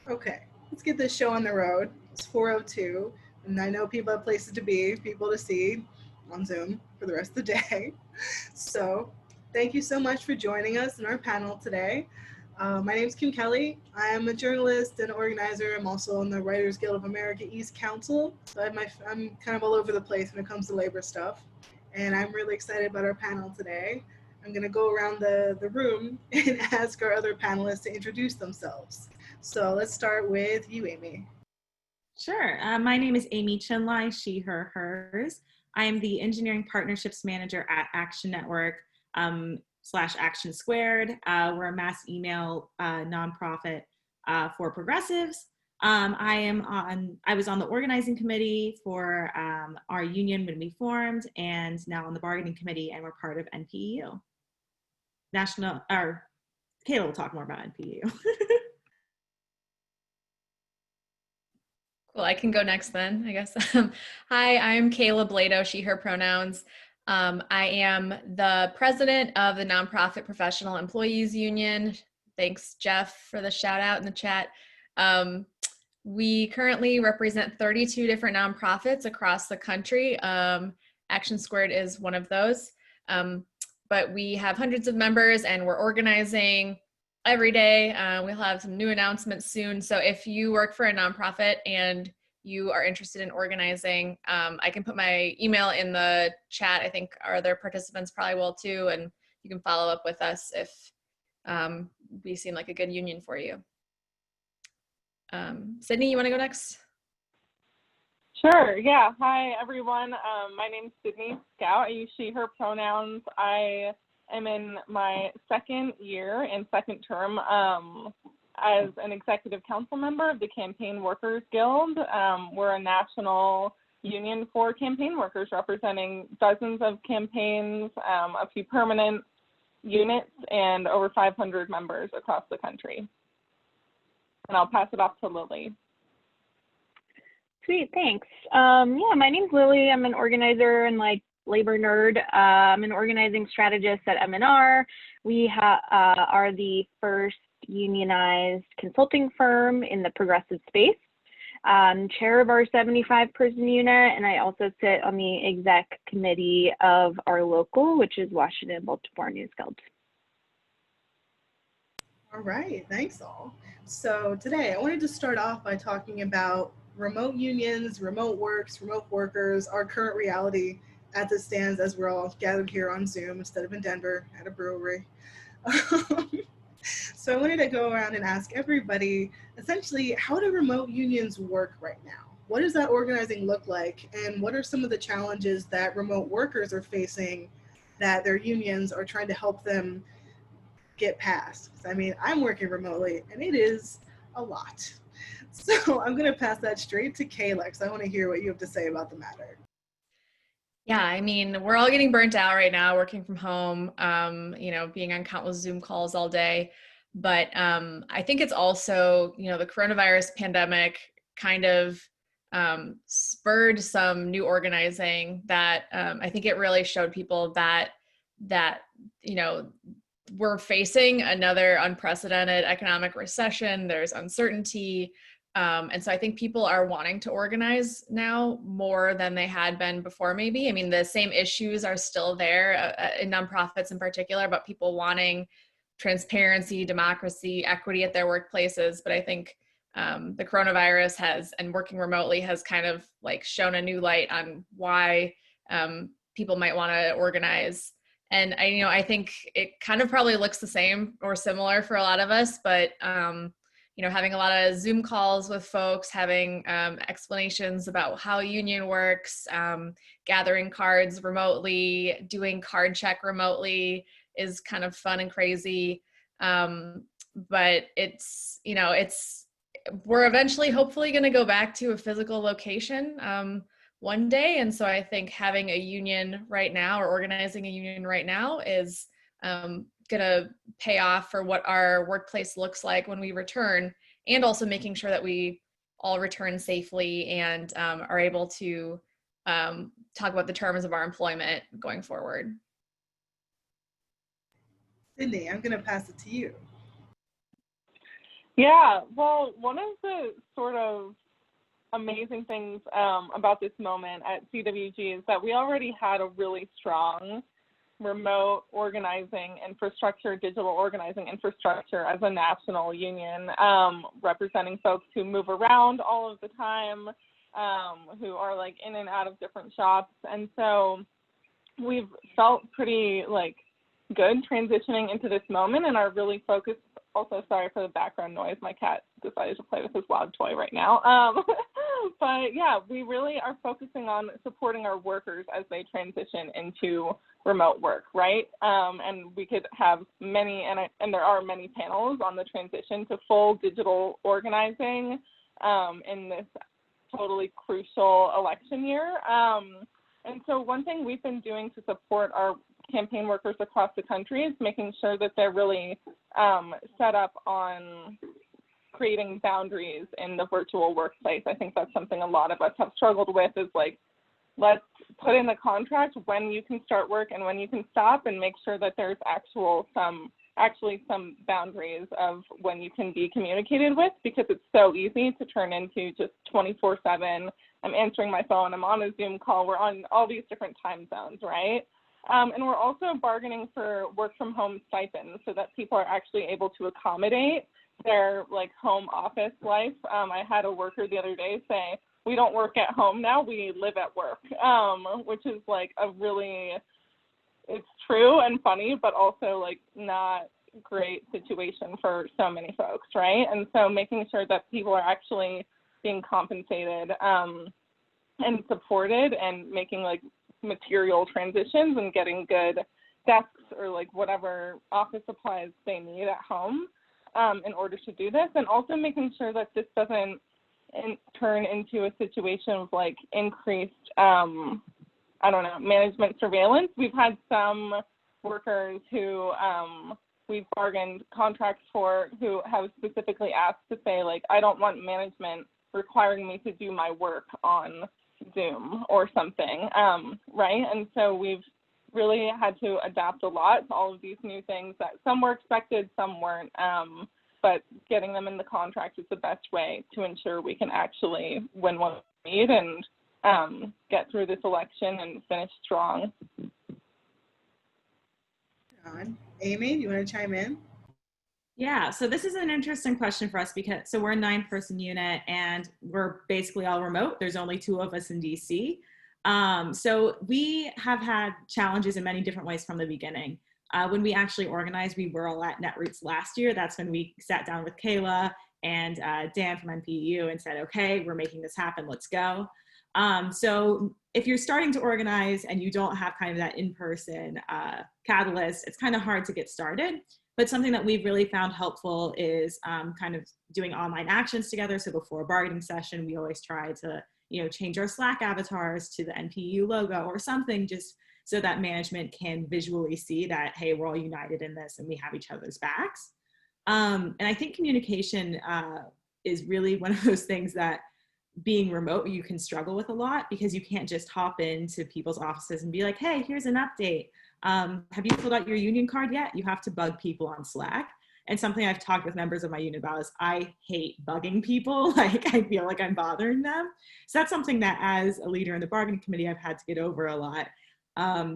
Okay, let's get this show on the road. It's 4:02, and I know people have places to be, people to see on Zoom for the rest of the day. So, thank you so much for joining us in our panel today. My name is Kim Kelly. I am a journalist and organizer. I'm also on the Writers Guild of America East Council. So I'm kind of all over the place when it comes to labor stuff. And I'm really excited about our panel today. I'm going to go around the room and ask our other panelists to introduce themselves. So let's start with you, Amy. Sure. My name is Amy Chinlai, she, her, hers. I am the Engineering Partnerships Manager at Action Network / Action Squared. We're a mass email nonprofit for progressives. I was on the organizing committee for our union when we formed, and now on the bargaining committee, and we're part of NPEU. Kayla will talk more about NPEU. Cool, I can go next then, I guess. Hi, I'm Kayla Blado, she, her pronouns. I am the president of the Nonprofit Professional Employees Union. Thanks, Jeff, for the shout out in the chat. We currently represent 32 different nonprofits across the country. Action Squared is one of those. But we have hundreds of members and we're organizing every day. We'll have some new announcements soon. So if you work for a nonprofit and you are interested in organizing, I can put my email in the chat. I think our other participants probably will too. And you can follow up with us if we seem like a good union for you. Sydney, you want to go next? Sure, yeah. Hi, everyone. My name's Sydney Scout. I use she, her pronouns. I am in my second year and second term as an executive council member of the Campaign Workers Guild. We're a national union for campaign workers representing dozens of campaigns, a few permanent units, and over 500 members across the country. And I'll pass it off to Lily. Sweet, thanks. Yeah, my name's Lily. I'm an organizer and labor nerd. I'm an organizing strategist at MNR. We are the first unionized consulting firm in the progressive space. I'm chair of our 75-person unit, and I also sit on the exec committee of our local, which is Washington Baltimore News Guild. All right, thanks all. So today I wanted to start off by talking about remote unions, remote workers, our current reality as it stands as we're all gathered here on Zoom instead of in Denver at a brewery. So I wanted to go around and ask everybody, essentially, how do remote unions work right now? What does that organizing look like? And what are some of the challenges that remote workers are facing that their unions are trying to help them get past? I mean, I'm working remotely and it is a lot. So I'm going to pass that straight to Kayla because I want to hear what you have to say about the matter. Yeah, I mean, we're all getting burnt out right now, working from home, being on countless Zoom calls all day. But I think it's also, the coronavirus pandemic kind of spurred some new organizing that I think it really showed people that we're facing another unprecedented economic recession. There's uncertainty. And so I think people are wanting to organize now more than they had been before, maybe. I mean, the same issues are still there in nonprofits in particular, but people wanting transparency, democracy, equity at their workplaces. But I think the coronavirus and working remotely has kind of shown a new light on why people might want to organize. And I think it kind of probably looks the same or similar for a lot of us, but having a lot of Zoom calls with folks, having explanations about how a union works, gathering cards remotely, doing card check remotely is kind of fun and crazy. But we're eventually hopefully going to go back to a physical location one day. And so I think having a union right now or organizing a union right now is going to pay off for what our workplace looks like when we return, and also making sure that we all return safely and are able to talk about the terms of our employment going forward. Sydney, I'm going to pass it to you. Yeah, well, one of the sort of amazing things about this moment at CWG is that we already had a really strong remote organizing infrastructure, digital organizing infrastructure as a national union, representing folks who move around all of the time, who are like in and out of different shops. And so we've felt pretty like good transitioning into this moment and are really focused. Also, sorry for the background noise. My cat decided to play with his loud toy right now. But yeah, we really are focusing on supporting our workers as they transition into remote work, right? And we could have many, and there are many panels on the transition to full digital organizing in this totally crucial election year. And so one thing we've been doing to support our campaign workers across the country is making sure that they're really set up on creating boundaries in the virtual workplace. I think that's something a lot of us have struggled with, is like, let's put in the contract when you can start work and when you can stop, and make sure that there's actually some boundaries of when you can be communicated with, because it's so easy to turn into just 24/7. I'm answering my phone, I'm on a Zoom call, we're on all these different time zones, right? And we're also bargaining for work from home stipends so that people are actually able to accommodate their like home office life. I had a worker the other day say, we don't work at home now, we live at work, which is like a really, it's true and funny, but also like not great situation for so many folks, right? And so making sure that people are actually being compensated and supported, and making like material transitions and getting good desks or like whatever office supplies they need at home in order to do this, and also making sure that this doesn't turn into a situation of like increased, management surveillance. We've had some workers who we've bargained contracts for who have specifically asked to say, like, I don't want management requiring me to do my work on Zoom or something, right? And so we've really had to adapt a lot to all of these new things that some were expected, some weren't, but getting them in the contract is the best way to ensure we can actually win what we need and get through this election and finish strong. Amy, do you want to chime in? Yeah, so this is an interesting question for us because, so we're a 9-person unit and we're basically all remote. There's only 2 of us in DC. So we have had challenges in many different ways from the beginning. When we actually organized, we were all at Netroots last year. That's when we sat down with Kayla and Dan from NPU and said, okay, we're making this happen, let's go. So if you're starting to organize and you don't have kind of that in-person catalyst, it's kind of hard to get started. But something that we've really found helpful is kind of doing online actions together. So before a bargaining session, we always try to, change our Slack avatars to the NPU logo or something, just so that management can visually see that, hey, we're all united in this and we have each other's backs. And I think communication is really one of those things that, being remote, you can struggle with a lot, because you can't just hop into people's offices and be like, hey, here's an update. Have you filled out your union card yet? You have to bug people on Slack. And something I've talked with members of my union about is I hate bugging people. Like, I feel like I'm bothering them. So that's something that as a leader in the bargaining committee, I've had to get over a lot,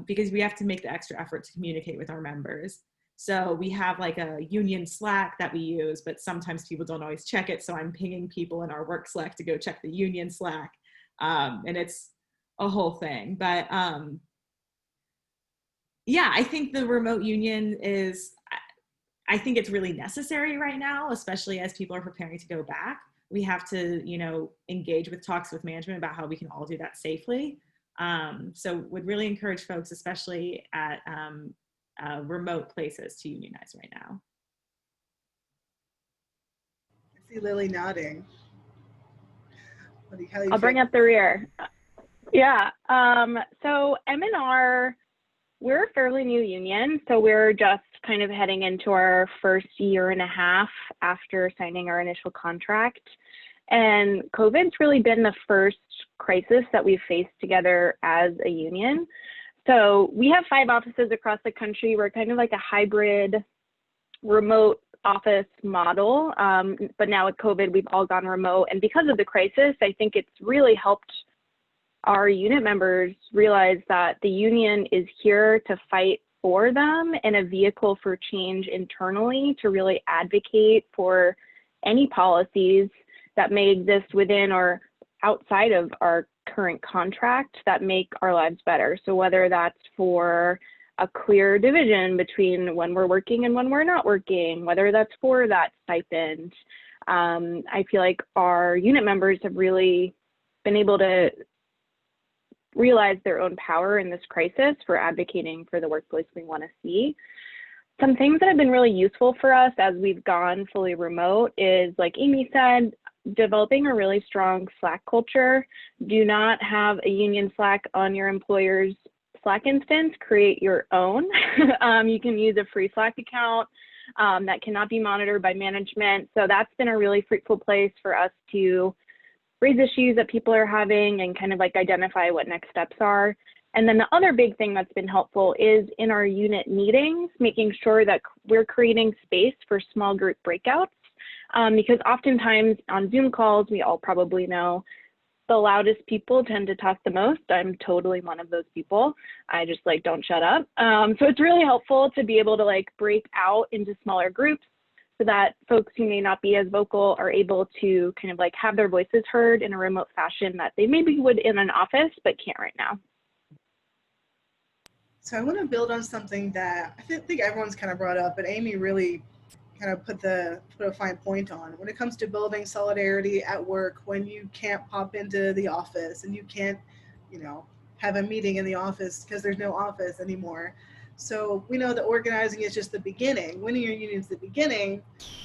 because we have to make the extra effort to communicate with our members. So we have like a union Slack that we use, but sometimes people don't always check it. So I'm pinging people in our work Slack to go check the union Slack. And it's a whole thing. But yeah, I think the remote union is, I think it's really necessary right now, especially as people are preparing to go back. We have to, engage with talks with management about how we can all do that safely. So would really encourage folks, especially at remote places, to unionize right now. I see Lily nodding. I'll bring up the rear. Yeah, so M&R, we're a fairly new union, so we're just kind of heading into our first year and a half after signing our initial contract. And COVID's really been the first crisis that we've faced together as a union. So we have 5 offices across the country. We're kind of like a hybrid remote office model, but now with COVID, we've all gone remote. And because of the crisis, I think it's really helped our unit members realize that the union is here to fight for them and a vehicle for change internally to really advocate for any policies that may exist within or outside of our current contract that make our lives better. So whether that's for a clear division between when we're working and when we're not working, whether that's for that stipend, I feel like our unit members have really been able to realize their own power in this crisis for advocating for the workplace we want to see. Some things that have been really useful for us as we've gone fully remote is, like Amy said, developing a really strong Slack culture. Do not have a union Slack on your employer's Slack instance, create your own. You can use a free Slack account that cannot be monitored by management. So that's been a really fruitful place for us to raise issues that people are having and kind of like identify what next steps are. And then the other big thing that's been helpful is in our unit meetings, making sure that we're creating space for small group breakouts. Because oftentimes on Zoom calls, we all probably know the loudest people tend to talk the most. I'm totally one of those people. I just like don't shut up. So it's really helpful to be able to like break out into smaller groups so that folks who may not be as vocal are able to kind of like have their voices heard in a remote fashion that they maybe would in an office, but can't right now. So I want to build on something that I think everyone's kind of brought up, but Amy really kind of put a fine point on. When it comes to building solidarity at work, when you can't pop into the office and you can't, have a meeting in the office because there's no office anymore. So we know that organizing is just the beginning. Winning your union is the beginning.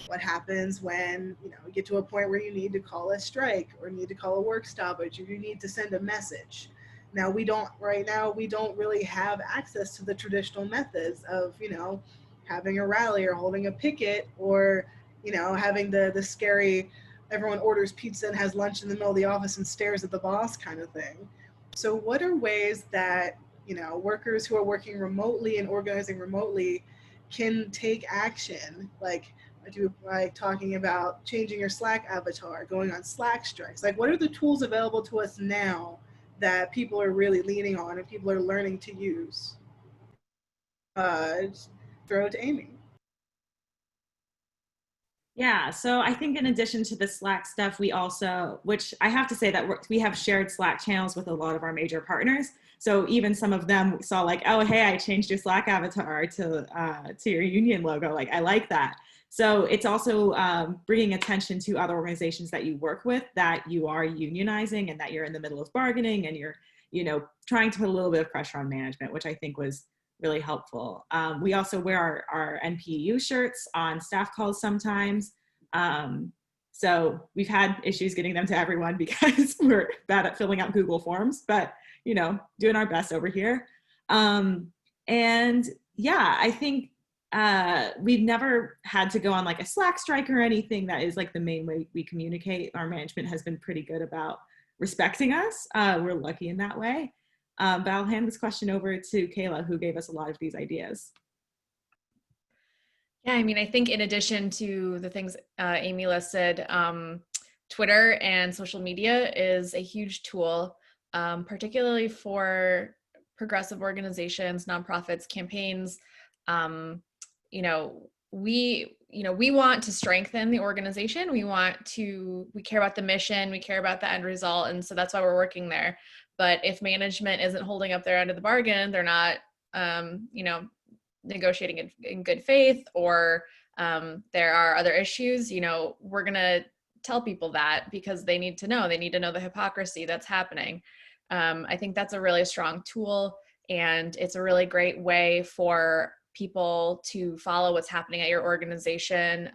What happens when you get to a point where you need to call a strike or need to call a work stoppage or you need to send a message? Now we don't really have access to the traditional methods of, having a rally or holding a picket or, having the scary, everyone orders pizza and has lunch in the middle of the office and stares at the boss kind of thing. So what are ways that, workers who are working remotely and organizing remotely can take action? Like talking about changing your Slack avatar, going on Slack strikes. Like what are the tools available to us now that people are really leaning on and people are learning to use? Throw it to Amy. Yeah, so I think in addition to the Slack stuff, we also, which I have to say that we have shared Slack channels with a lot of our major partners. So even some of them saw like, oh, hey, I changed your Slack avatar to your union logo. Like, I like that. So it's also bringing attention to other organizations that you work with that you are unionizing and that you're in the middle of bargaining and you're, trying to put a little bit of pressure on management, which I think was really helpful. We also wear our NPU shirts on staff calls sometimes. So we've had issues getting them to everyone because we're bad at filling out Google Forms, but doing our best over here. And yeah, I think we've never had to go on like a Slack strike or anything that is like the main way we communicate. Our management has been pretty good about respecting us. We're lucky in that way. But I'll hand this question over to Kayla, who gave us a lot of these ideas. Yeah, I mean, I think in addition to the things Amy listed, Twitter and social media is a huge tool, particularly for progressive organizations, nonprofits, campaigns. We want to strengthen the organization. We care about the mission, we care about the end result. And so that's why we're working there. But if management isn't holding up their end of the bargain, they're not, negotiating in good faith, or there are other issues, we're going to tell people that because they need to know the hypocrisy that's happening. I think that's a really strong tool, and it's a really great way for people to follow what's happening at your organization,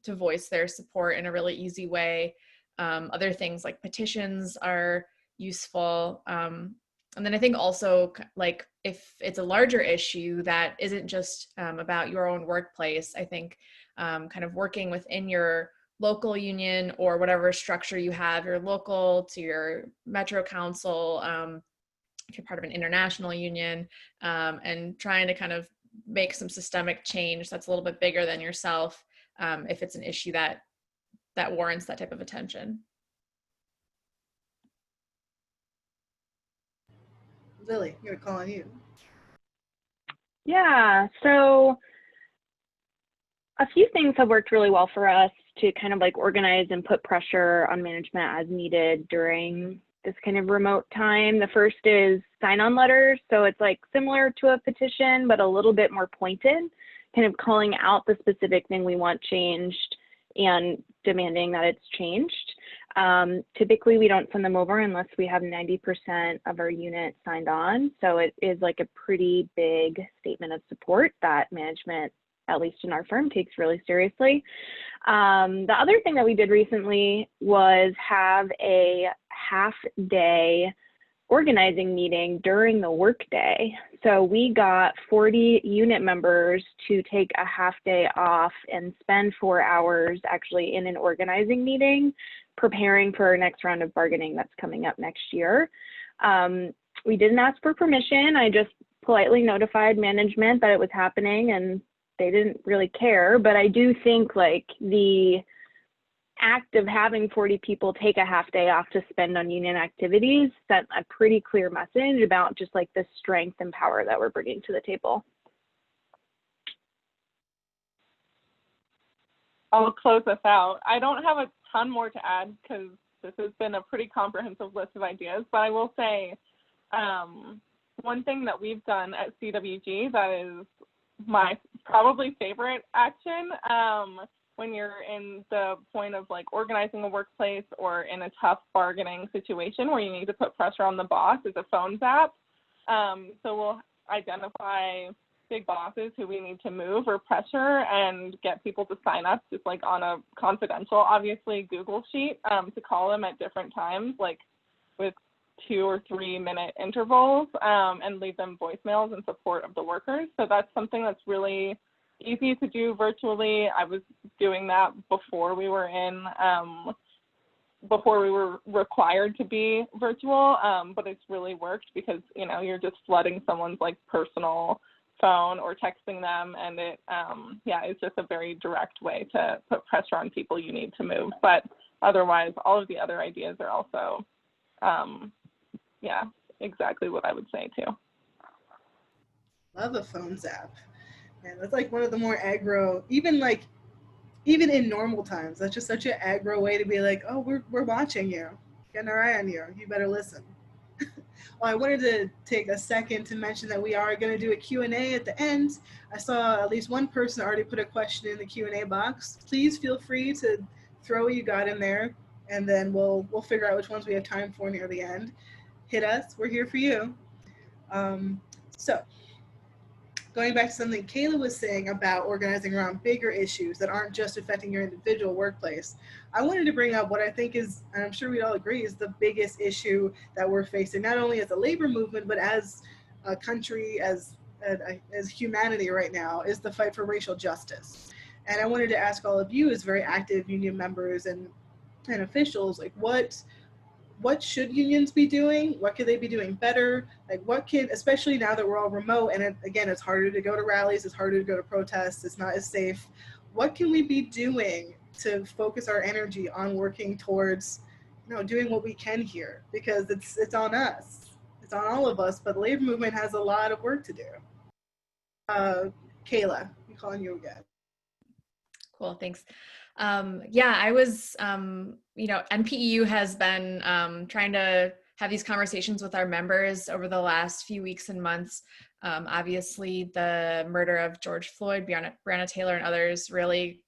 to voice their support in a really easy way. Other things like petitions are useful. And then I think also, like, if it's a larger issue that isn't just about your own workplace, I think kind of working within your local union or whatever structure you have, your local to your metro council, if you're part of an international union, and trying to kind of make some systemic change that's a little bit bigger than yourself, if it's an issue that warrants that type of attention. Lily, I'm gonna call on you. Yeah, so a few things have worked really well for us to kind of like organize and put pressure on management as needed during this kind of remote time. The first is sign-on letters. So it's like similar to a petition, but a little bit more pointed, kind of calling out the specific thing we want changed and demanding that it's changed. Typically, we don't send them over unless we have 90% of our unit signed on. So it is like a pretty big statement of support that management, at least in our firm, takes really seriously. The other thing that we did recently was have a half-day organizing meeting during the workday. So we got 40 unit members to take a half day off and spend 4 hours actually in an organizing meeting, preparing for our next round of bargaining that's coming up next year. We didn't ask for permission. I just politely notified management that it was happening and they didn't really care. But I do think like the act of having 40 people take a half day off to spend on union activities sent a pretty clear message about just like the strength and power that we're bringing to the table. I'll close this out. I don't have a ton more to add because this has been a pretty comprehensive list of ideas, but I will say one thing that we've done at CWG that is my probably favorite action when you're in the point of like organizing a workplace or in a tough bargaining situation where you need to put pressure on the boss is a phone zap. So we'll identify big bosses who we need to move or pressure and get people to sign up just like on a confidential, obviously, Google sheet to call them at different times, like with 2 or 3 minute intervals and leave them voicemails in support of the workers. So that's something that's really easy to do virtually. I was doing that before we were required to be virtual, but it's really worked because, you know, you're just flooding someone's like personal phone or texting them, and it, it's just a very direct way to put pressure on people you need to move. But otherwise, all of the other ideas are also, exactly what I would say too. Love a phone zap. Man, that's like one of the more aggro, even in normal times, that's just such an aggro way to be like, oh, we're watching you, getting our eye on you, you better listen. Well, I wanted to take a second to mention that we are going to do a Q&A at the end. I saw at least one person already put a question in the Q&A box. Please feel free to throw what you got in there, and then we'll figure out which ones we have time for near the end. Hit us, we're here for you. So going back to something Kayla was saying about organizing around bigger issues that aren't just affecting your individual workplace, I wanted to bring up what I think is, and I'm sure we'd all agree, is the biggest issue that we're facing, not only as a labor movement, but as a country, as humanity right now, is the fight for racial justice. And I wanted to ask all of you as very active union members and officials, like what should unions be doing? What could they be doing better? Like what can, especially now that we're all remote and again, it's harder to go to rallies, it's harder to go to protests, it's not as safe. What can we be doing to focus our energy on working towards, doing what we can here? Because it's on us. It's on all of us, but the labor movement has a lot of work to do. Kayla, I'm calling you again. Cool, thanks. I was, NPEU has been trying to have these conversations with our members over the last few weeks and months. Obviously, the murder of George Floyd, Breonna Taylor, and others really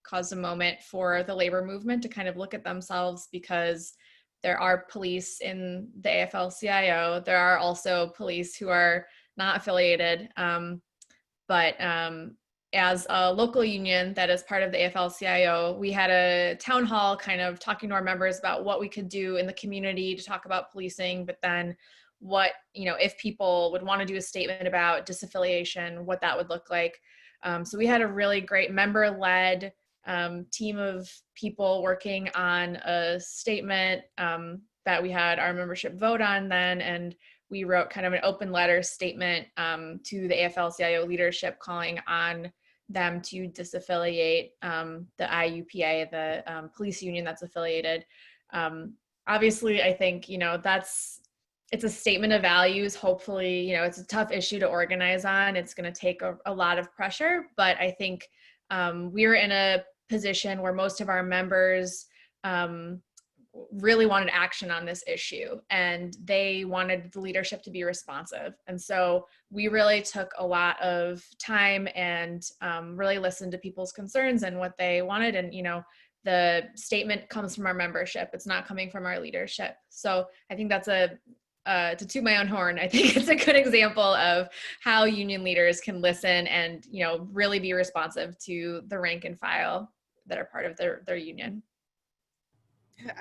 caused a moment for the labor movement to kind of look at themselves, because there are police in the AFL-CIO. There are also police who are not affiliated, but as a local union that is part of the AFL-CIO, we had a town hall kind of talking to our members about what we could do in the community to talk about policing, but then what, if people would want to do a statement about disaffiliation, what that would look like. So we had a really great member-led team of people working on a statement that we had our membership vote on then, and we wrote kind of an open letter statement to the AFL-CIO leadership calling on them to disaffiliate the IUPA, the police union that's affiliated. Obviously, I think, it's a statement of values. Hopefully, it's a tough issue to organize on. It's going to take a lot of pressure, but I think we're in a position where most of our members really wanted action on this issue, and they wanted the leadership to be responsive. And so we really took a lot of time and really listened to people's concerns and what they wanted. And, the statement comes from our membership. It's not coming from our leadership. So I think that's to toot my own horn, I think it's a good example of how union leaders can listen and, really be responsive to the rank and file that are part of their union.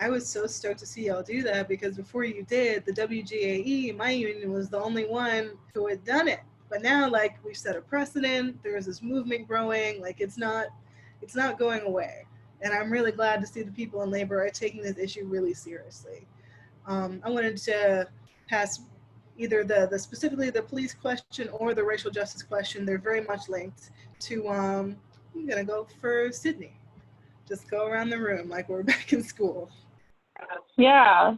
I was so stoked to see y'all do that, because before you did, the WGAE, my union, was the only one who had done it. But now, we've set a precedent. There's this movement growing. It's not going away. And I'm really glad to see the people in labor are taking this issue really seriously. I wanted to pass either the specifically the police question or the racial justice question. They're very much linked to, I'm gonna go for Sydney. Just go around the room like we're back in school. Yeah.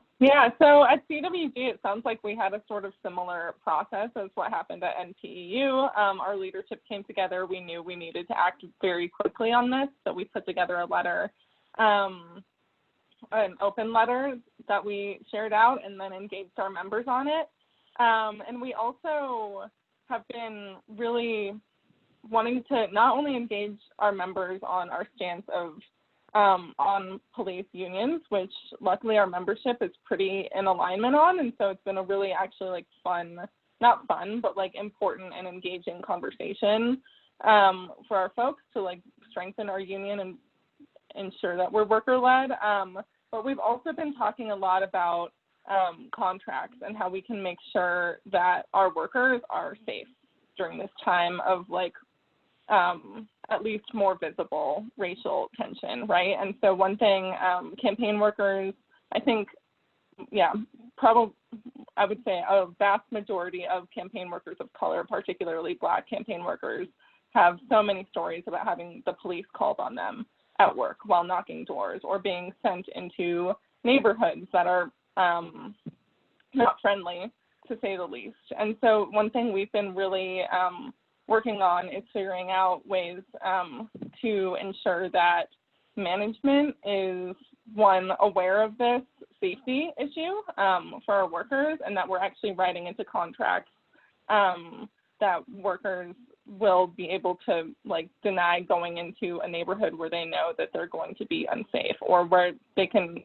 So at CWG, it sounds like we had a sort of similar process as what happened at NPEU. Our leadership came together. We knew we needed to act very quickly on this, so we put together a letter, an open letter that we shared out, and then engaged our members on it. And we also have been really wanting to not only engage our members on our stance of on police unions, which luckily our membership is pretty in alignment on. And so it's been a really actually not fun, but important and engaging conversation for our folks to strengthen our union and ensure that we're worker led. But we've also been talking a lot about contracts and how we can make sure that our workers are safe during this time of at least more visible racial tension, right? And so one thing, campaign workers, I think, probably, I would say a vast majority of campaign workers of color, particularly Black campaign workers, have so many stories about having the police called on them at work while knocking doors, or being sent into neighborhoods that are not friendly, to say the least. And so one thing we've been really working on is figuring out ways to ensure that management is, one, aware of this safety issue for our workers, and that we're actually writing into contracts that workers will be able to deny going into a neighborhood where they know that they're going to be unsafe, or where they can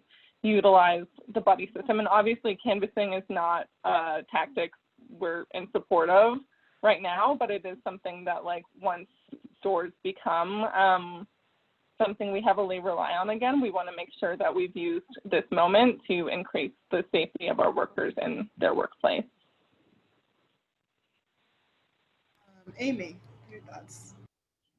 utilize the buddy system. And obviously canvassing is not a tactic we're in support of right now, but it is something that once stores become something we heavily rely on again, we want to make sure that we've used this moment to increase the safety of our workers in their workplace. Amy, your thoughts?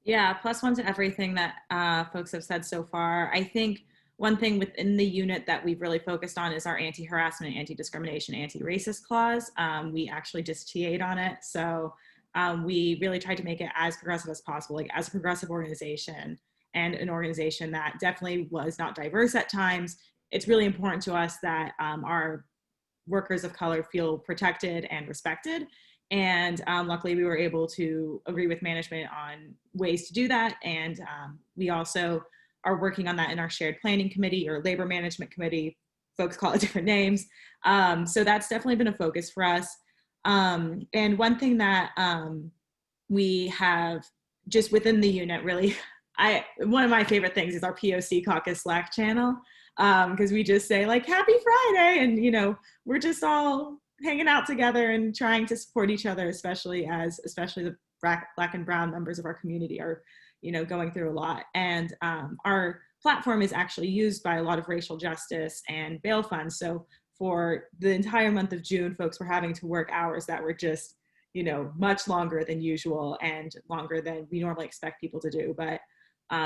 Yeah, plus one to everything that folks have said so far. I think one thing within the unit that we've really focused on is our anti-harassment, anti-discrimination, anti-racist clause. We actually just TA'd on it. So we really tried to make it as progressive as possible, as a progressive organization, and an organization that definitely was not diverse at times. It's really important to us that our workers of color feel protected and respected. And luckily we were able to agree with management on ways to do that. And we also are working on that in our shared planning committee, or labor management committee. Folks call it different names. So that's definitely been a focus for us. And one thing that we have just within the unit, really, one of my favorite things is our POC caucus Slack channel, because we just say Happy Friday, and we're just all hanging out together and trying to support each other, especially the Black and brown members of our community are going through a lot. And our platform is actually used by a lot of racial justice and bail funds. So for the entire month of June, folks were having to work hours that were just much longer than usual and longer than we normally expect people to do. But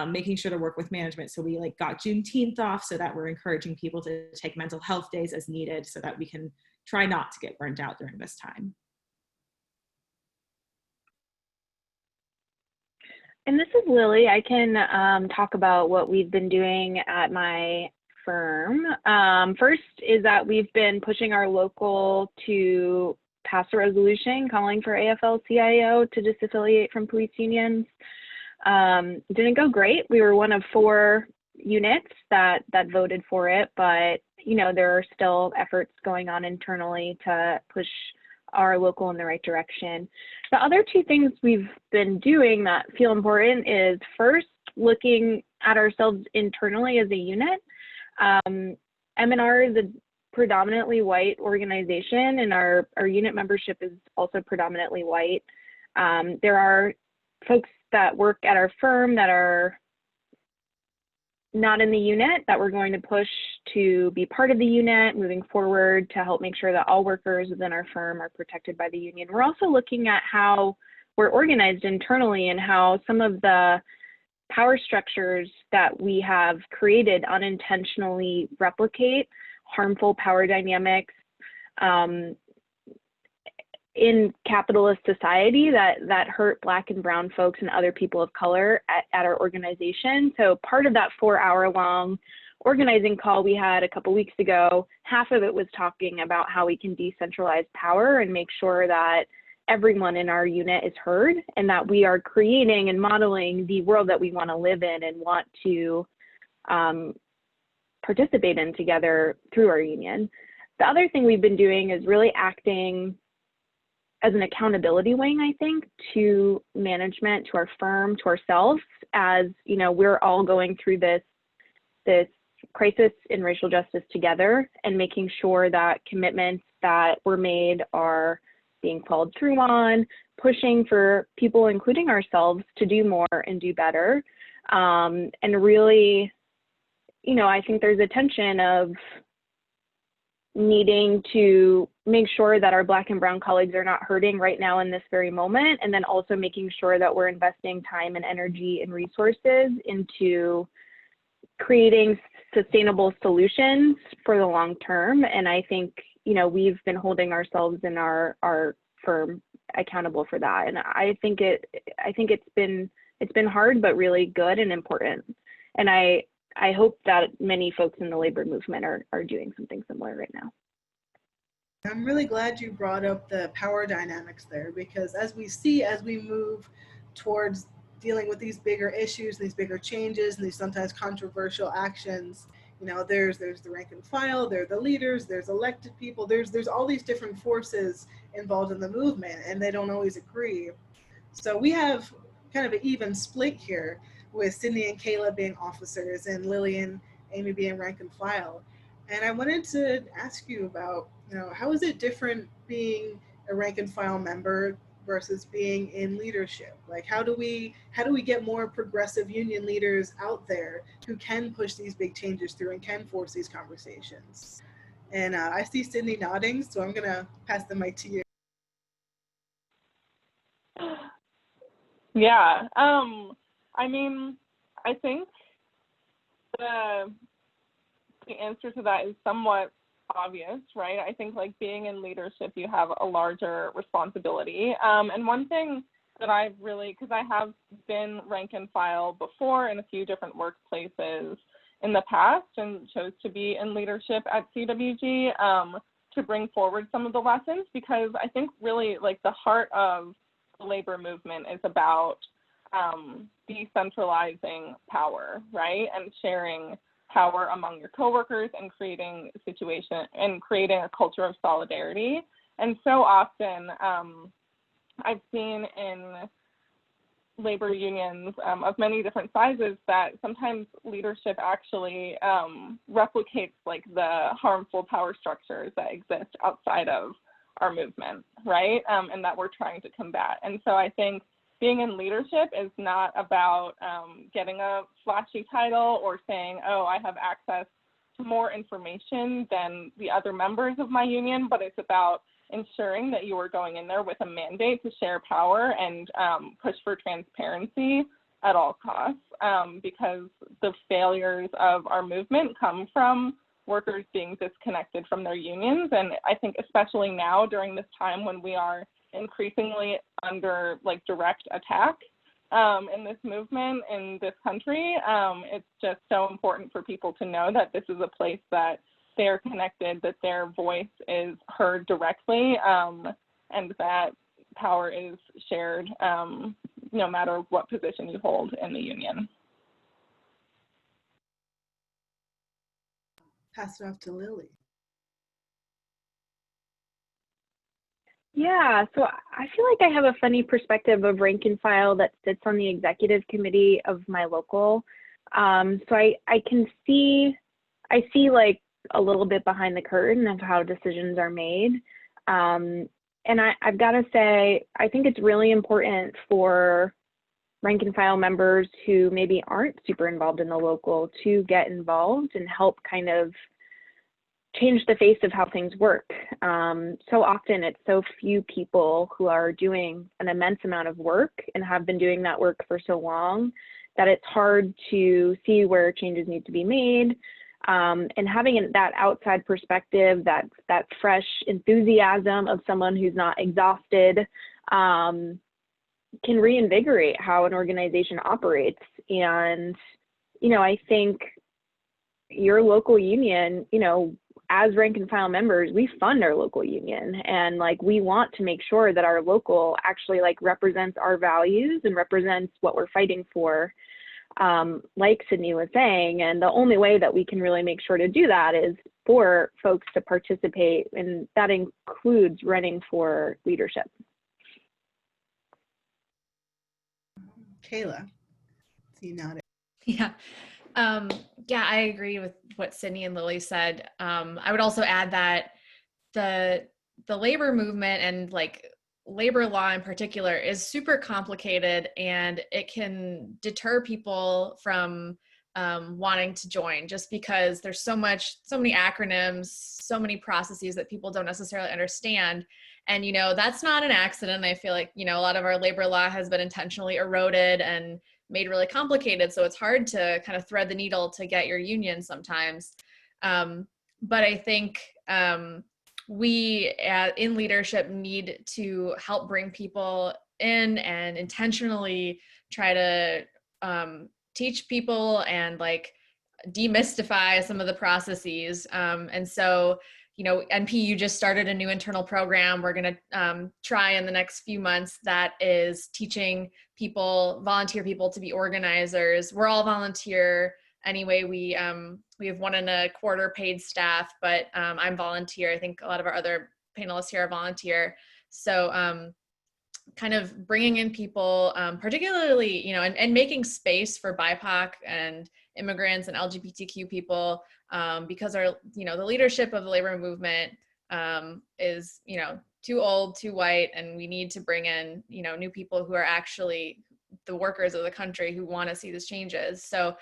making sure to work with management. So we got Juneteenth off, so that we're encouraging people to take mental health days as needed, so that we can try not to get burnt out during this time. And this is Lily. I can talk about what we've been doing at my firm. First is that we've been pushing our local to pass a resolution calling for AFL-CIO to disaffiliate from police unions. Didn't go great. We were one of 4 units that voted for it, but there are still efforts going on internally to push our local in the right direction. The other 2 things we've been doing that feel important is first looking at ourselves internally as a unit. M&R is a predominantly white organization, and our unit membership is also predominantly white. There are folks that work at our firm that are not in the unit that we're going to push to be part of the unit moving forward to help make sure that all workers within our firm are protected by the union. We're also looking at how we're organized internally and how some of the power structures that we have created unintentionally replicate harmful power dynamics in capitalist society that hurt Black and brown folks and other people of color at our organization. So part of that 4-hour-long organizing call we had a couple weeks ago, half of it was talking about how we can decentralize power and make sure that everyone in our unit is heard and that we are creating and modeling the world that we want to live in and want to participate in together through our union. The other thing we've been doing is really acting as an accountability wing, I think, to management, to our firm, to ourselves, as we're all going through this crisis in racial justice together, and making sure that commitments that were made are being followed through on, pushing for people, including ourselves, to do more and do better. And really, I think there's a tension of needing to make sure that our Black and brown colleagues are not hurting right now in this very moment, and then also making sure that we're investing time and energy and resources into creating sustainable solutions for the long term. And I think, we've been holding ourselves and our firm accountable for that. And I think it's been hard, but really good and important. And I hope that many folks in the labor movement are doing something similar right now. I'm really glad you brought up the power dynamics there, because as we move towards dealing with these bigger issues, these bigger changes, and these sometimes controversial actions, there's the rank and file, there are the leaders, there's elected people, there's all these different forces involved in the movement, and they don't always agree. So we have kind of an even split here, with Sydney and Kayla being officers and Lily and Amy being rank and file. And I wanted to ask you about, how is it different being a rank and file member versus being in leadership? Like, how do we get more progressive union leaders out there who can push these big changes through and can force these conversations? And I see Sydney nodding, so I'm gonna pass the mic to you. Yeah. I think the answer to that is somewhat obvious, right? I think being in leadership, you have a larger responsibility. And one thing that I've really, because I have been rank and file before in a few different workplaces in the past and chose to be in leadership at CWG to bring forward some of the lessons, because I think really the heart of the labor movement is about decentralizing power, right? And sharing power among your coworkers and creating a culture of solidarity. And so often I've seen in labor unions of many different sizes that sometimes leadership actually replicates the harmful power structures that exist outside of our movement, right? And that we're trying to combat. And so I think being in leadership is not about getting a flashy title or saying, oh, I have access to more information than the other members of my union, but it's about ensuring that you are going in there with a mandate to share power and push for transparency at all costs, because the failures of our movement come from workers being disconnected from their unions. And I think especially now during this time when we are increasingly under direct attack, in this movement in this country. It's just so important for people to know that this is a place that they're connected, that their voice is heard directly, and that power is shared no matter what position you hold in the union. Pass it off to Lily. Yeah, so I feel like I have a funny perspective of rank and file that sits on the executive committee of my local. So I see like a little bit behind the curtain of how decisions are made. And I've got to say, I think it's really important for rank and file members who maybe aren't super involved in the local to get involved and help kind of change the face of how things work. So often it's so few people who are doing an immense amount of work and have been doing that work for so long that it's hard to see where changes need to be made. And having that outside perspective, that fresh enthusiasm of someone who's not exhausted, can reinvigorate how an organization operates. And, I think your local union, as rank and file members, we fund our local union, and we want to make sure that our local actually represents our values and represents what we're fighting for. Like Sydney was saying, and the only way that we can really make sure to do that is for folks to participate, and that includes running for leadership. Kayla, see you nodding. Yeah. Yeah, I agree with what Sydney and Lily said. I would also add that the labor movement and labor law in particular is super complicated, and it can deter people from wanting to join, just because there's so many acronyms, so many processes that people don't necessarily understand. And, that's not an accident. I feel like, a lot of our labor law has been intentionally eroded and made really complicated. So it's hard to kind of thread the needle to get your union sometimes. But I think we in leadership need to help bring people in and intentionally try to teach people and demystify some of the processes. And so, NPU just started a new internal program we're going to try in the next few months that is teaching volunteer people to be organizers. We're all volunteer anyway. We have 1.25 paid staff, but I'm volunteer. I think a lot of our other panelists here are volunteer. So kind of bringing in people, particularly, and making space for BIPOC and immigrants and LGBTQ people, because the leadership of the labor movement is, too old, too white, and we need to bring in, new people who are actually the workers of the country who want to see these changes. So,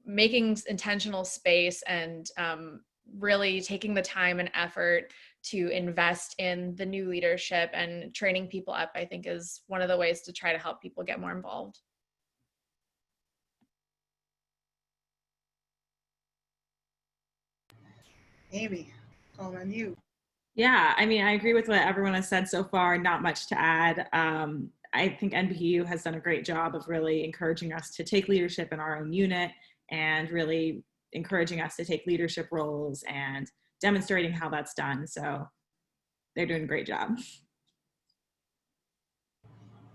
making intentional space and really taking the time and effort to invest in the new leadership and training people up, I think, is one of the ways to try to help people get more involved. Amy, calling on you. Yeah, I agree with what everyone has said so far. Not much to add. I think NPU has done a great job of really encouraging us to take leadership in our own unit and really encouraging us to take leadership roles and demonstrating how that's done. So they're doing a great job.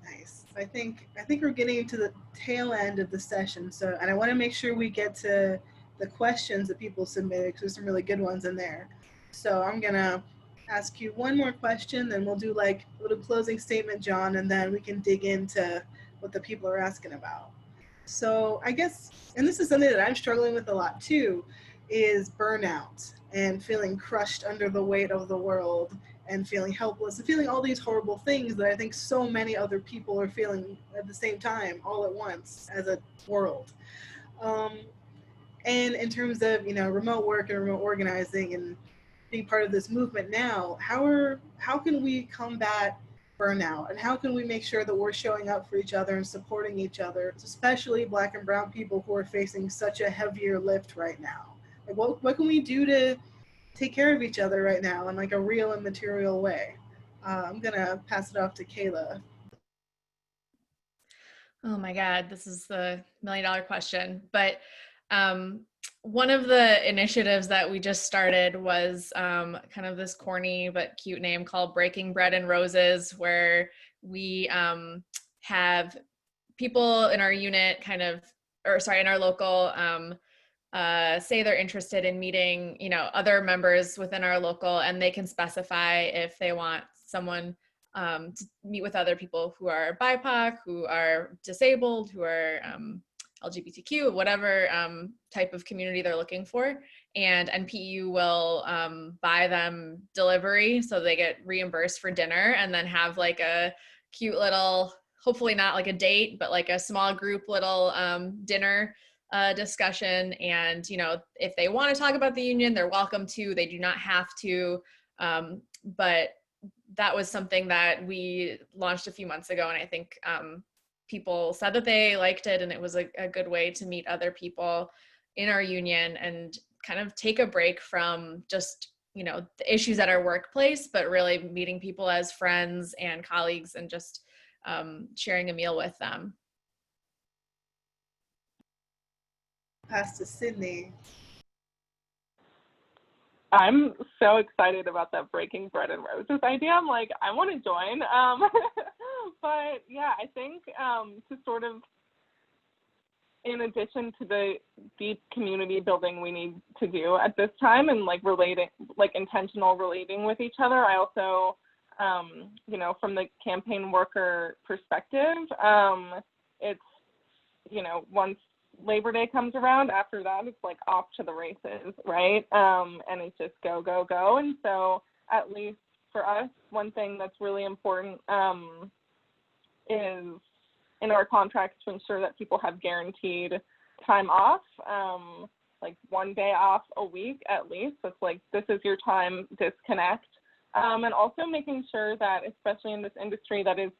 Nice. I think we're getting to the tail end of the session. So, and I want to make sure we get to the questions that people submitted, because there's some really good ones in there. So I'm gonna ask you one more question, then we'll do a little closing statement, John, and then we can dig into what the people are asking about. So I guess, and this is something that I'm struggling with a lot too, is burnout and feeling crushed under the weight of the world and feeling helpless and feeling all these horrible things that I think so many other people are feeling at the same time, all at once as a world. And in terms of, remote work and remote organizing and being part of this movement now, how can we combat burnout, and how can we make sure that we're showing up for each other and supporting each other, especially Black and brown people who are facing such a heavier lift right now? What can we do to take care of each other right now in a real and material way? I'm gonna pass it off to Kayla. Oh my God, this is the $1 million question. But one of the initiatives that we just started was kind of this corny but cute name called Breaking Bread and Roses, where we have people in our unit in our local say they're interested in meeting, other members within our local, and they can specify if they want someone to meet with other people who are BIPOC, who are disabled, who are LGBTQ, whatever type of community they're looking for. And NPU will buy them delivery, so they get reimbursed for dinner, and then have like a cute little, hopefully not like a date, but like a small group little dinner discussion. And if they want to talk about the union, they're welcome to. They do not have to. But that was something that we launched a few months ago, and I think people said that they liked it, and it was a good way to meet other people in our union and kind of take a break from just the issues at our workplace, but really meeting people as friends and colleagues and just sharing a meal with them. Pass to Sydney. I'm so excited about that Breaking Bread and Roses idea. I'm like, I want to join. But yeah, I think to sort of, in addition to the deep community building we need to do at this time and like intentional relating with each other, I also, from the campaign worker perspective, it's, once Labor Day comes around, after that it's like off to the races, right? And it's just go, go, go. And so at least for us, one thing that's really important is in our contracts to ensure that people have guaranteed time off, like 1 day off a week at least. So it's like, this is your time, disconnect. And also making sure that, especially in this industry that is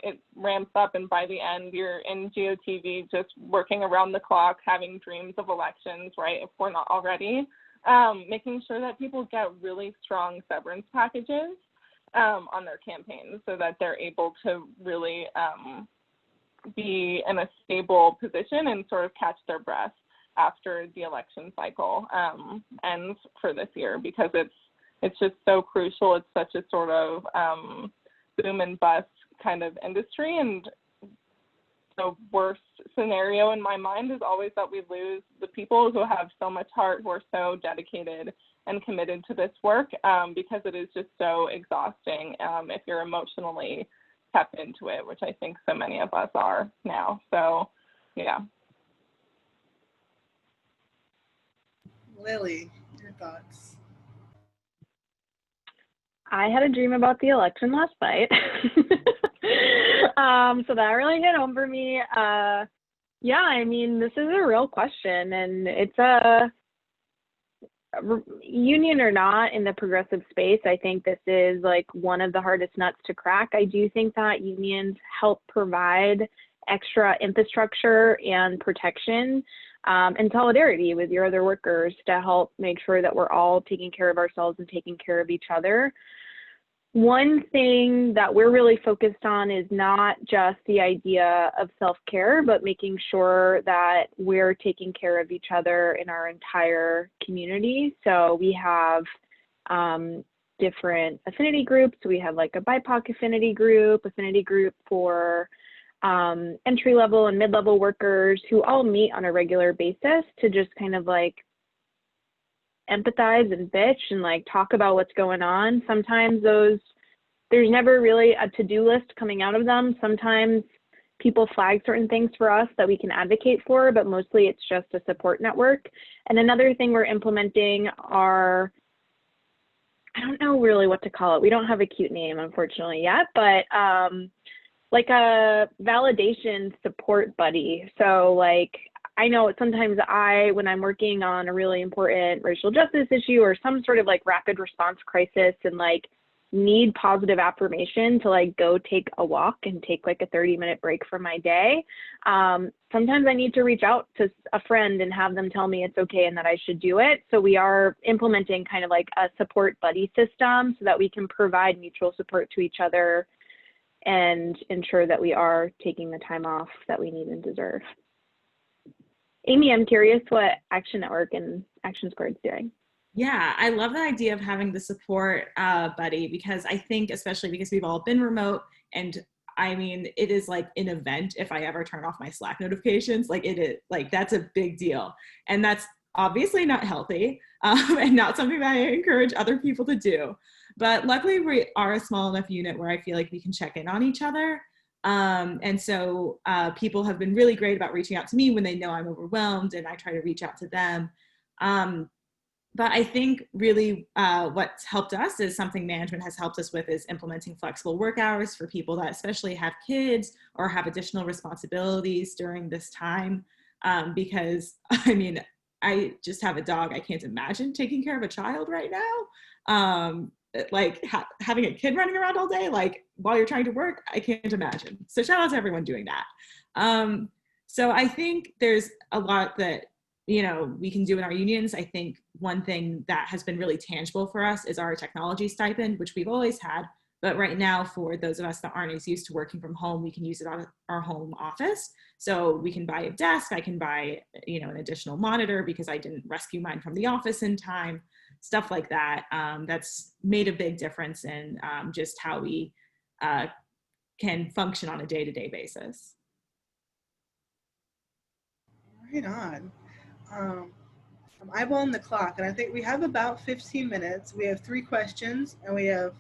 it ramps up, and by the end you're in GOTV just working around the clock, having dreams of elections, right, if we're not already, making sure that people get really strong severance packages on their campaigns so that they're able to really be in a stable position and sort of catch their breath after the election cycle ends for this year, because it's just so crucial. It's such a sort of boom and bust kind of industry. And the worst scenario in my mind is always that we lose the people who have so much heart, who are so dedicated and committed to this work, because it is just so exhausting if you're emotionally tapped into it, which I think so many of us are now. So, yeah. Lily, your thoughts? I had a dream about the election last night. So that really hit home for me. Yeah, I mean, this is a real question, and it's a union or not in the progressive space. I think this is like one of the hardest nuts to crack. I do think that unions help provide extra infrastructure and protection and solidarity with your other workers to help make sure that we're all taking care of ourselves and taking care of each other. One thing that we're really focused on is not just the idea of self-care, but making sure that we're taking care of each other in our entire community. So we have different affinity groups. We have like a BIPOC affinity group for entry-level and mid-level workers who all meet on a regular basis to just kind of like empathize and bitch and like talk about what's going on. Sometimes there's never really a to-do list coming out of them. Sometimes people flag certain things for us that we can advocate for, but mostly it's just a support network. And another thing we're implementing are, I don't know really what to call it. We don't have a cute name, unfortunately, yet, but like a validation support buddy. So like, I know sometimes when I'm working on a really important racial justice issue or some sort of like rapid response crisis and like need positive affirmation to like go take a walk and take like a 30-minute break from my day. Sometimes I need to reach out to a friend and have them tell me it's okay and that I should do it. So we are implementing kind of like a support buddy system so that we can provide mutual support to each other and ensure that we are taking the time off that we need and deserve. Amy, I'm curious what Action Network and Action Squared is doing. Yeah, I love the idea of having the support buddy, because I think, especially because we've all been remote, and I mean, it is like an event if I ever turn off my Slack notifications. Like it is, like that's a big deal. And that's obviously not healthy and not something that I encourage other people to do. But luckily we are a small enough unit where I feel like we can check in on each other. And so people have been really great about reaching out to me when they know I'm overwhelmed, and I try to reach out to them. But I think really what's helped us is something management has helped us with, is implementing flexible work hours for people that especially have kids or have additional responsibilities during this time. Because I mean, I just have a dog. I can't imagine taking care of a child right now. Like having a kid running around all day, like while you're trying to work, I can't imagine. So shout out to everyone doing that. So I think there's a lot that, you know, we can do in our unions. I think one thing that has been really tangible for us is our technology stipend, which we've always had. But right now, for those of us that aren't as used to working from home, we can use it on our home office. So we can buy a desk. I can buy, you know, an additional monitor because I didn't rescue mine from the office in time. Stuff like that. That's made a big difference in just how we can function on a day-to-day basis. Right on. I'm eyeballing the clock, and I think we have about 15 minutes. We have 3 questions, and we have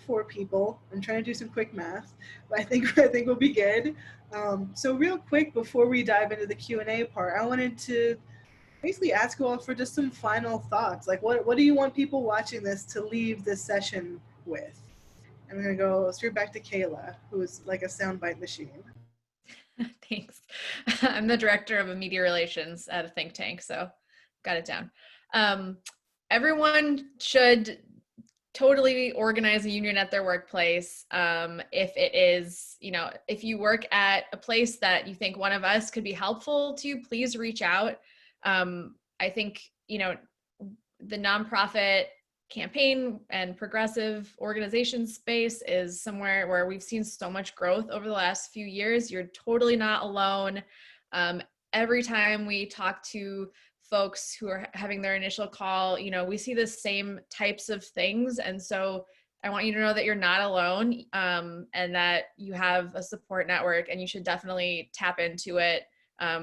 4 people. I'm trying to do some quick math, but I think we'll be good. So real quick, before we dive into the Q&A part, I wanted to basically ask you all for just some final thoughts. Like, what do you want people watching this to leave this session with? I'm gonna go straight back to Kayla, who's like a soundbite machine. Thanks. I'm the director of media relations at a think tank, so got it down. Everyone should totally organize a union at their workplace. If it is, you know, if you work at a place that you think one of us could be helpful to, please reach out. I think, you know, the nonprofit campaign and progressive organization space is somewhere where we've seen so much growth over the last few years. You're totally not alone. Every time we talk to folks who are having their initial call, you know, we see the same types of things. And so I want you to know that you're not alone, and that you have a support network, and you should definitely tap into it.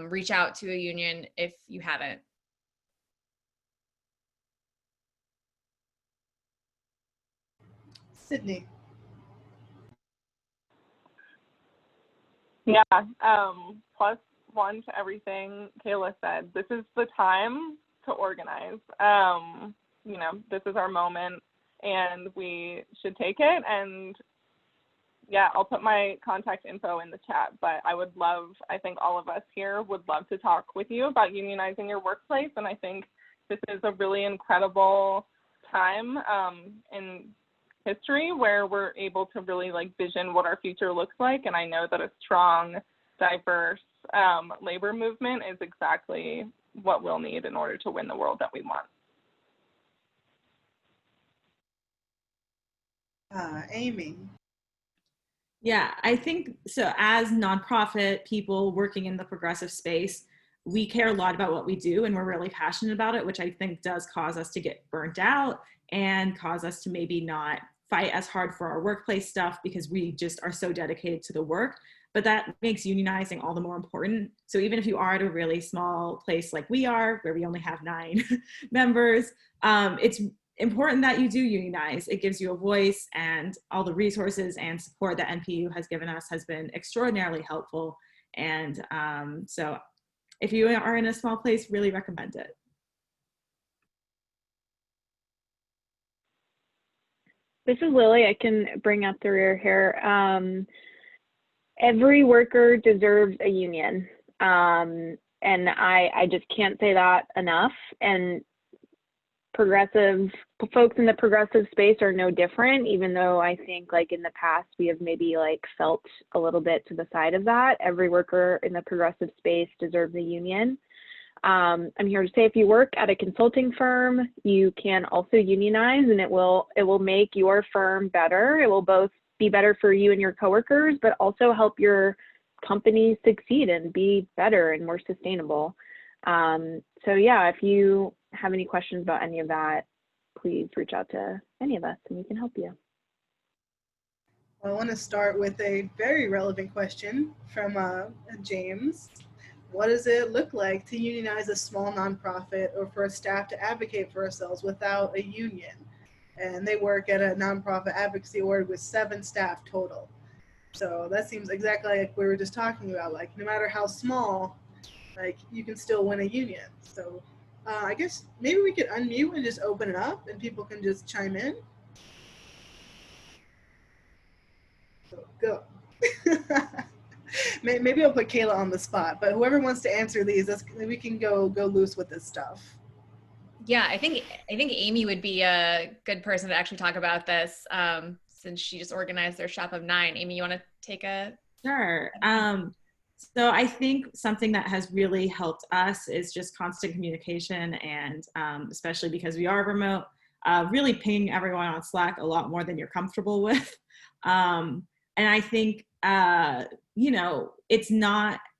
Reach out to a union if you haven't. Sydney. Yeah, plus one to everything Kayla said. This is the time to organize. You know, this is our moment, and we should take it. And yeah, I'll put my contact info in the chat, but I think all of us here would love to talk with you about unionizing your workplace. And I think this is a really incredible time in history where we're able to really like vision what our future looks like. And I know that a strong, diverse labor movement is exactly what we'll need in order to win the world that we want. Amy. Yeah, I think so. As nonprofit people working in the progressive space, we care a lot about what we do, and we're really passionate about it, which I think does cause us to get burnt out and cause us to maybe not fight as hard for our workplace stuff because we just are so dedicated to the work. But that makes unionizing all the more important. So even if you are at a really small place like we are, where we only have 9 members, it's important that you do unionize. It gives you a voice, and all the resources and support that NPU has given us has been extraordinarily helpful. And so if you are in a small place, really recommend it. This is Lily. I can bring up the rear here. Every worker deserves a union. And I just can't say that enough. And progressive folks in the progressive space are no different, even though I think like in the past we have maybe like felt a little bit to the side of that. Every worker in the progressive space deserves a union. I'm here to say if you work at a consulting firm, you can also unionize, and it will make your firm better. It will both be better for you and your coworkers, but also help your company succeed and be better and more sustainable. So yeah, if you have any questions about any of that, please reach out to any of us and we can help you. I want to start with a very relevant question from James. What does it look like to unionize a small nonprofit or for a staff to advocate for ourselves without a union? And they work at a nonprofit advocacy org with 7 staff total. So that seems exactly like we were just talking about. Like, no matter how small, like, you can still win a union. So I guess maybe we could unmute and just open it up and people can just chime in. So go. Maybe I'll put Kayla on the spot, but whoever wants to answer these, we can go loose with this stuff. Yeah, I think Amy would be a good person to actually talk about this, since she just organized their shop of 9. Amy, you want to take a? Sure. So I think something that has really helped us is just constant communication, and especially because we are remote, really ping everyone on Slack a lot more than you're comfortable with. And I think,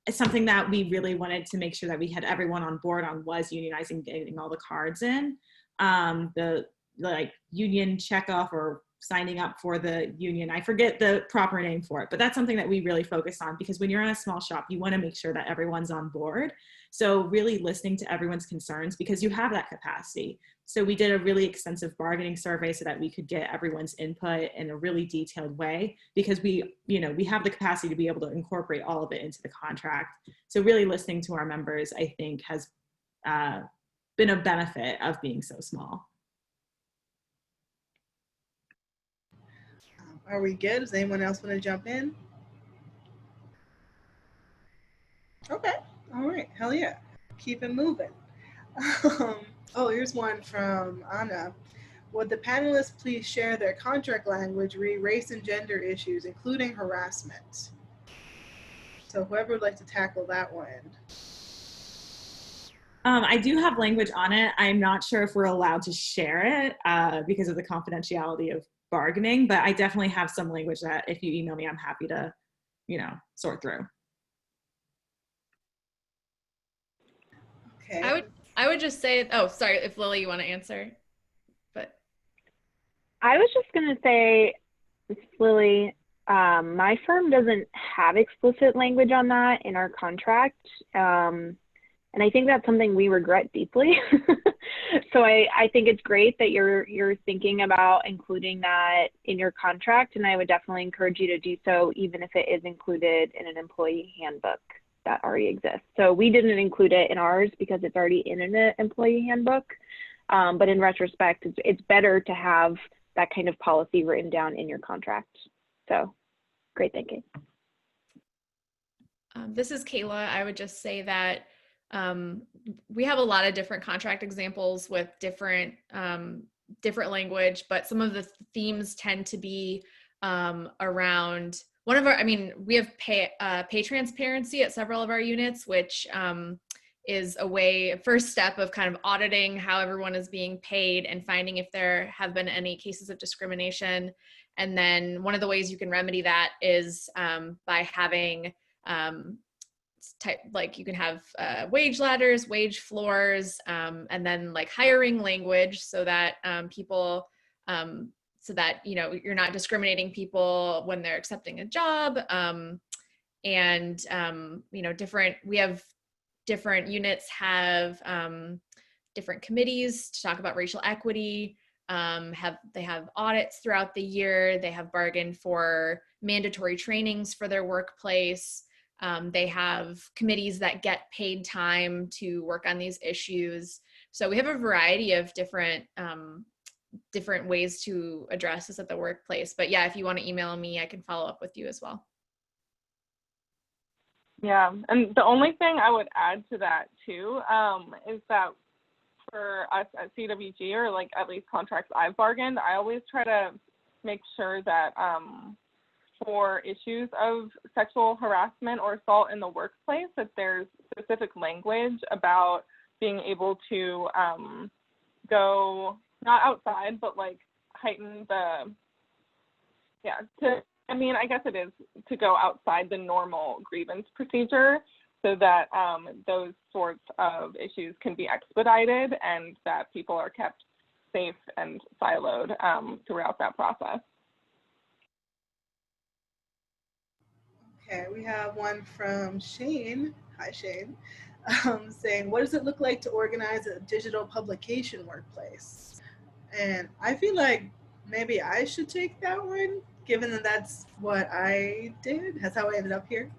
it's something that we really wanted to make sure that we had everyone on board on was unionizing, getting all the cards in, the union checkoff or signing up for the union. I forget the proper name for it, but that's something that we really focus on, because when you're in a small shop, you want to make sure that everyone's on board. So really listening to everyone's concerns, because you have that capacity. So we did a really extensive bargaining survey so that we could get everyone's input in a really detailed way, because we have the capacity to be able to incorporate all of it into the contract. So really listening to our members, I think, has been a benefit of being so small. Are we good? Does anyone else want to jump in? Okay. All right. Hell yeah. Keep it moving. Oh, here's one from Anna. Would the panelists please share their contract language re race and gender issues, including harassment? So whoever would like to tackle that one. I do have language on it. I'm not sure if we're allowed to share it because of the confidentiality of bargaining, but I definitely have some language that if you email me, I'm happy to, sort through. Okay. I would just say, oh, sorry, if Lily, you want to answer, but. I was just going to say, this is Lily, my firm doesn't have explicit language on that in our contract. And I think that's something we regret deeply. So I think it's great that you're thinking about including that in your contract, and I would definitely encourage you to do so, even if it is included in an employee handbook that already exists. So we didn't include it in ours because it's already in an employee handbook. But in retrospect, it's better to have that kind of policy written down in your contract. So great thinking. This is Kayla. I would just say that we have a lot of different contract examples with different language, but some of the themes tend to be around we have pay transparency at several of our units, which is a first step of kind of auditing how everyone is being paid and finding if there have been any cases of discrimination. And then one of the ways you can remedy that is by having you can have wage ladders, wage floors, and then hiring language so that people, you're not discriminating people when they're accepting a job. Different units have different committees to talk about racial equity. They have audits throughout the year. They have bargained for mandatory trainings for their workplace. They have committees that get paid time to work on these issues. So we have a variety of different ways to address this at the workplace. But yeah, if you want to email me, I can follow up with you as well. Yeah, and the only thing I would add to that too is that for us at CWG, or at least contracts I've bargained, I always try to make sure that for issues of sexual harassment or assault in the workplace, that there's specific language about being able to go not outside, but heighten to I mean, I guess it is to go outside the normal grievance procedure so that those sorts of issues can be expedited and that people are kept safe and siloed throughout that process. Okay, we have one from Shane. Hi, Shane. Saying, what does it look like to organize a digital publication workplace? And I feel like maybe I should take that one, given that that's what I did. That's how I ended up here.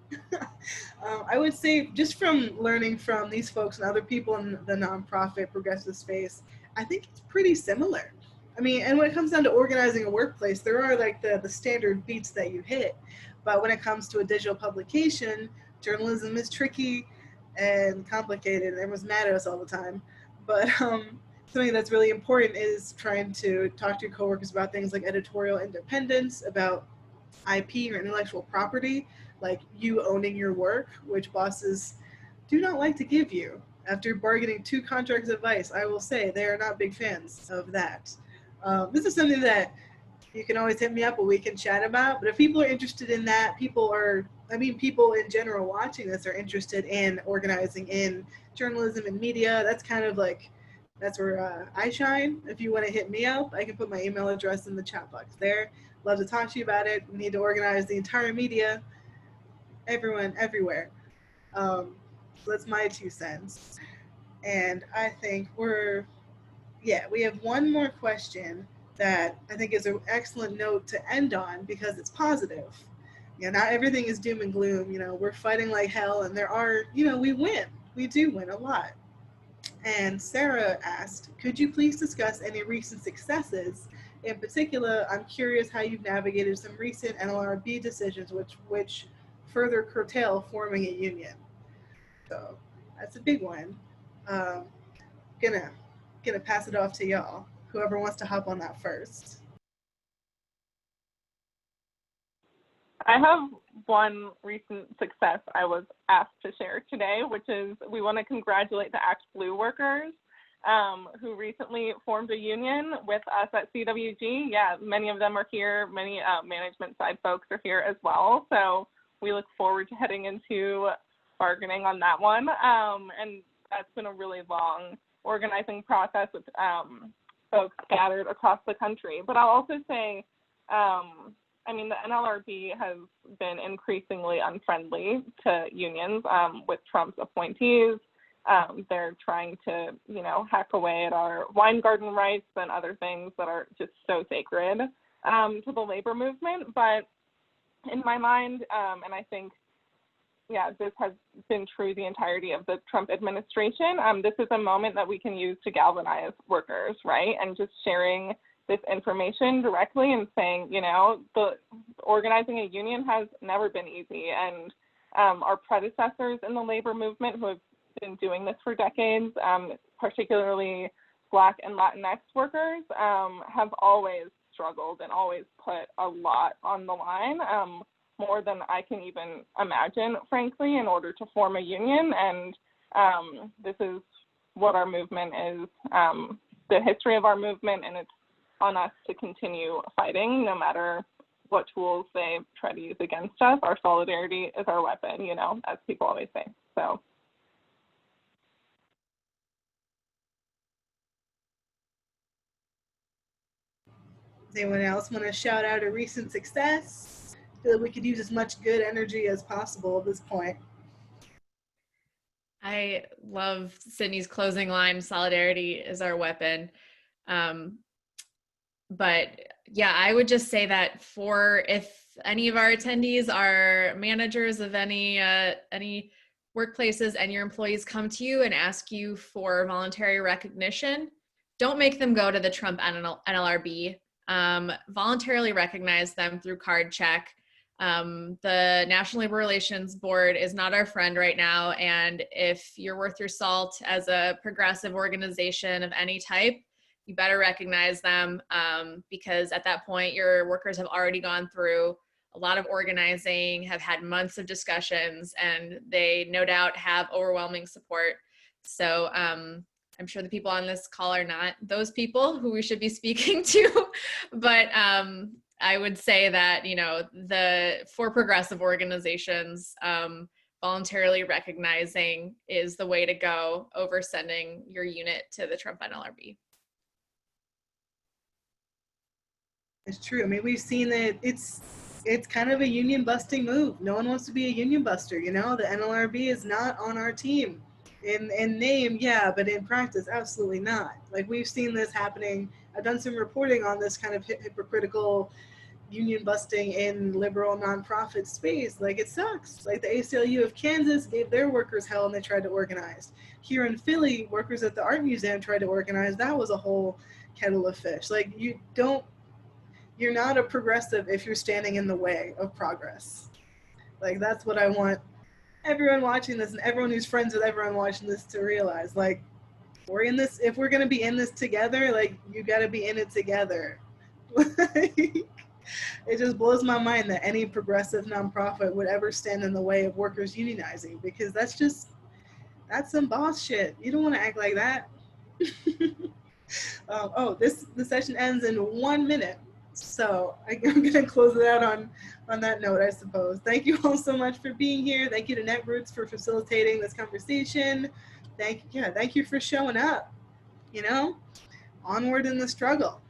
I would say, just from learning from these folks and other people in the nonprofit progressive space, I think it's pretty similar. I mean, and when it comes down to organizing a workplace, there are like the standard beats that you hit. But when it comes to a digital publication, journalism is tricky and complicated, and everyone's mad at us all the time. But something that's really important is trying to talk to your coworkers about things like editorial independence, about IP or intellectual property, like you owning your work, which bosses do not like to give you. After bargaining 2 contracts of advice, I will say they are not big fans of that. This is something that you can always hit me up and we can chat about. But if people are interested in that, people in general watching this are interested in organizing in journalism and media. That's kind of like, that's where I shine. If you want to hit me up, I can put my email address in the chat box there. Love to talk to you about it. We need to organize the entire media, everyone, everywhere. So that's my 2 cents. And I think we have one more question that I think is an excellent note to end on because it's positive. Not everything is doom and gloom. We're fighting like hell, and there are, we win. We do win a lot. And Sarah asked, could you please discuss any recent successes? In particular, I'm curious how you've navigated some recent NLRB decisions which further curtail forming a union. So that's a big one. Gonna pass it off to y'all. Whoever wants to hop on that first. I have one recent success I was asked to share today, which is we want to congratulate the Act Blue workers who recently formed a union with us at CWG. Yeah, many of them are here. Many management side folks are here as well. So we look forward to heading into bargaining on that one. And that's been a really long organizing process with folks scattered across the country. But I'll also say, the NLRB has been increasingly unfriendly to unions with Trump's appointees. They're trying to, hack away at our wine garden rights and other things that are just so sacred to the labor movement. But in my mind, and I think, this has been true the entirety of the Trump administration. This is a moment that we can use to galvanize workers, right? And just sharing this information directly and saying, the organizing a union has never been easy. And our predecessors in the labor movement who have been doing this for decades, particularly Black and Latinx workers, have always struggled and always put a lot on the line, more than I can even imagine, frankly, in order to form a union. And this is what our movement is, the history of our movement, and it's on us to continue fighting no matter what tools they try to use against us. Our solidarity is our weapon, as people always say. So. Does anyone else want to shout out a recent success? I feel like we could use as much good energy as possible at this point. I love Sydney's closing line, solidarity is our weapon. But yeah, I would just say that if any of our attendees are managers of any workplaces and your employees come to you and ask you for voluntary recognition, don't make them go to the Trump NLRB. Voluntarily recognize them through card check. The National Labor Relations Board is not our friend right now. And if you're worth your salt as a progressive organization of any type, you better recognize them because at that point, your workers have already gone through a lot of organizing, have had months of discussions, and they no doubt have overwhelming support. So I'm sure the people on this call are not those people who we should be speaking to, but I would say that, you know, for progressive organizations, voluntarily recognizing is the way to go over sending your unit to the Trump NLRB. It's true. I mean, we've seen that it's kind of a union busting move. No one wants to be a union buster, you know? The NLRB is not on our team. In name, yeah, but in practice, absolutely not. Like, we've seen this happening. I've done some reporting on this kind of hypocritical union busting in liberal nonprofit space. Like, it sucks. Like, the ACLU of Kansas gave their workers hell and they tried to organize. Here in Philly, workers at the Art Museum tried to organize. That was a whole kettle of fish. Like, you're not a progressive if you're standing in the way of progress. Like, that's what I want everyone watching this and everyone who's friends with everyone watching this to realize. Like, we're in this, if we're gonna be in this together, like, you gotta be in it together. It just blows my mind that any progressive nonprofit would ever stand in the way of workers unionizing, because that's some boss shit. You don't want to act like that. The session ends in 1 minute. So I'm going to close it out on that note, I suppose. Thank you all so much for being here. Thank you to Netroots for facilitating this conversation. Thank you for showing up, you know, onward in the struggle.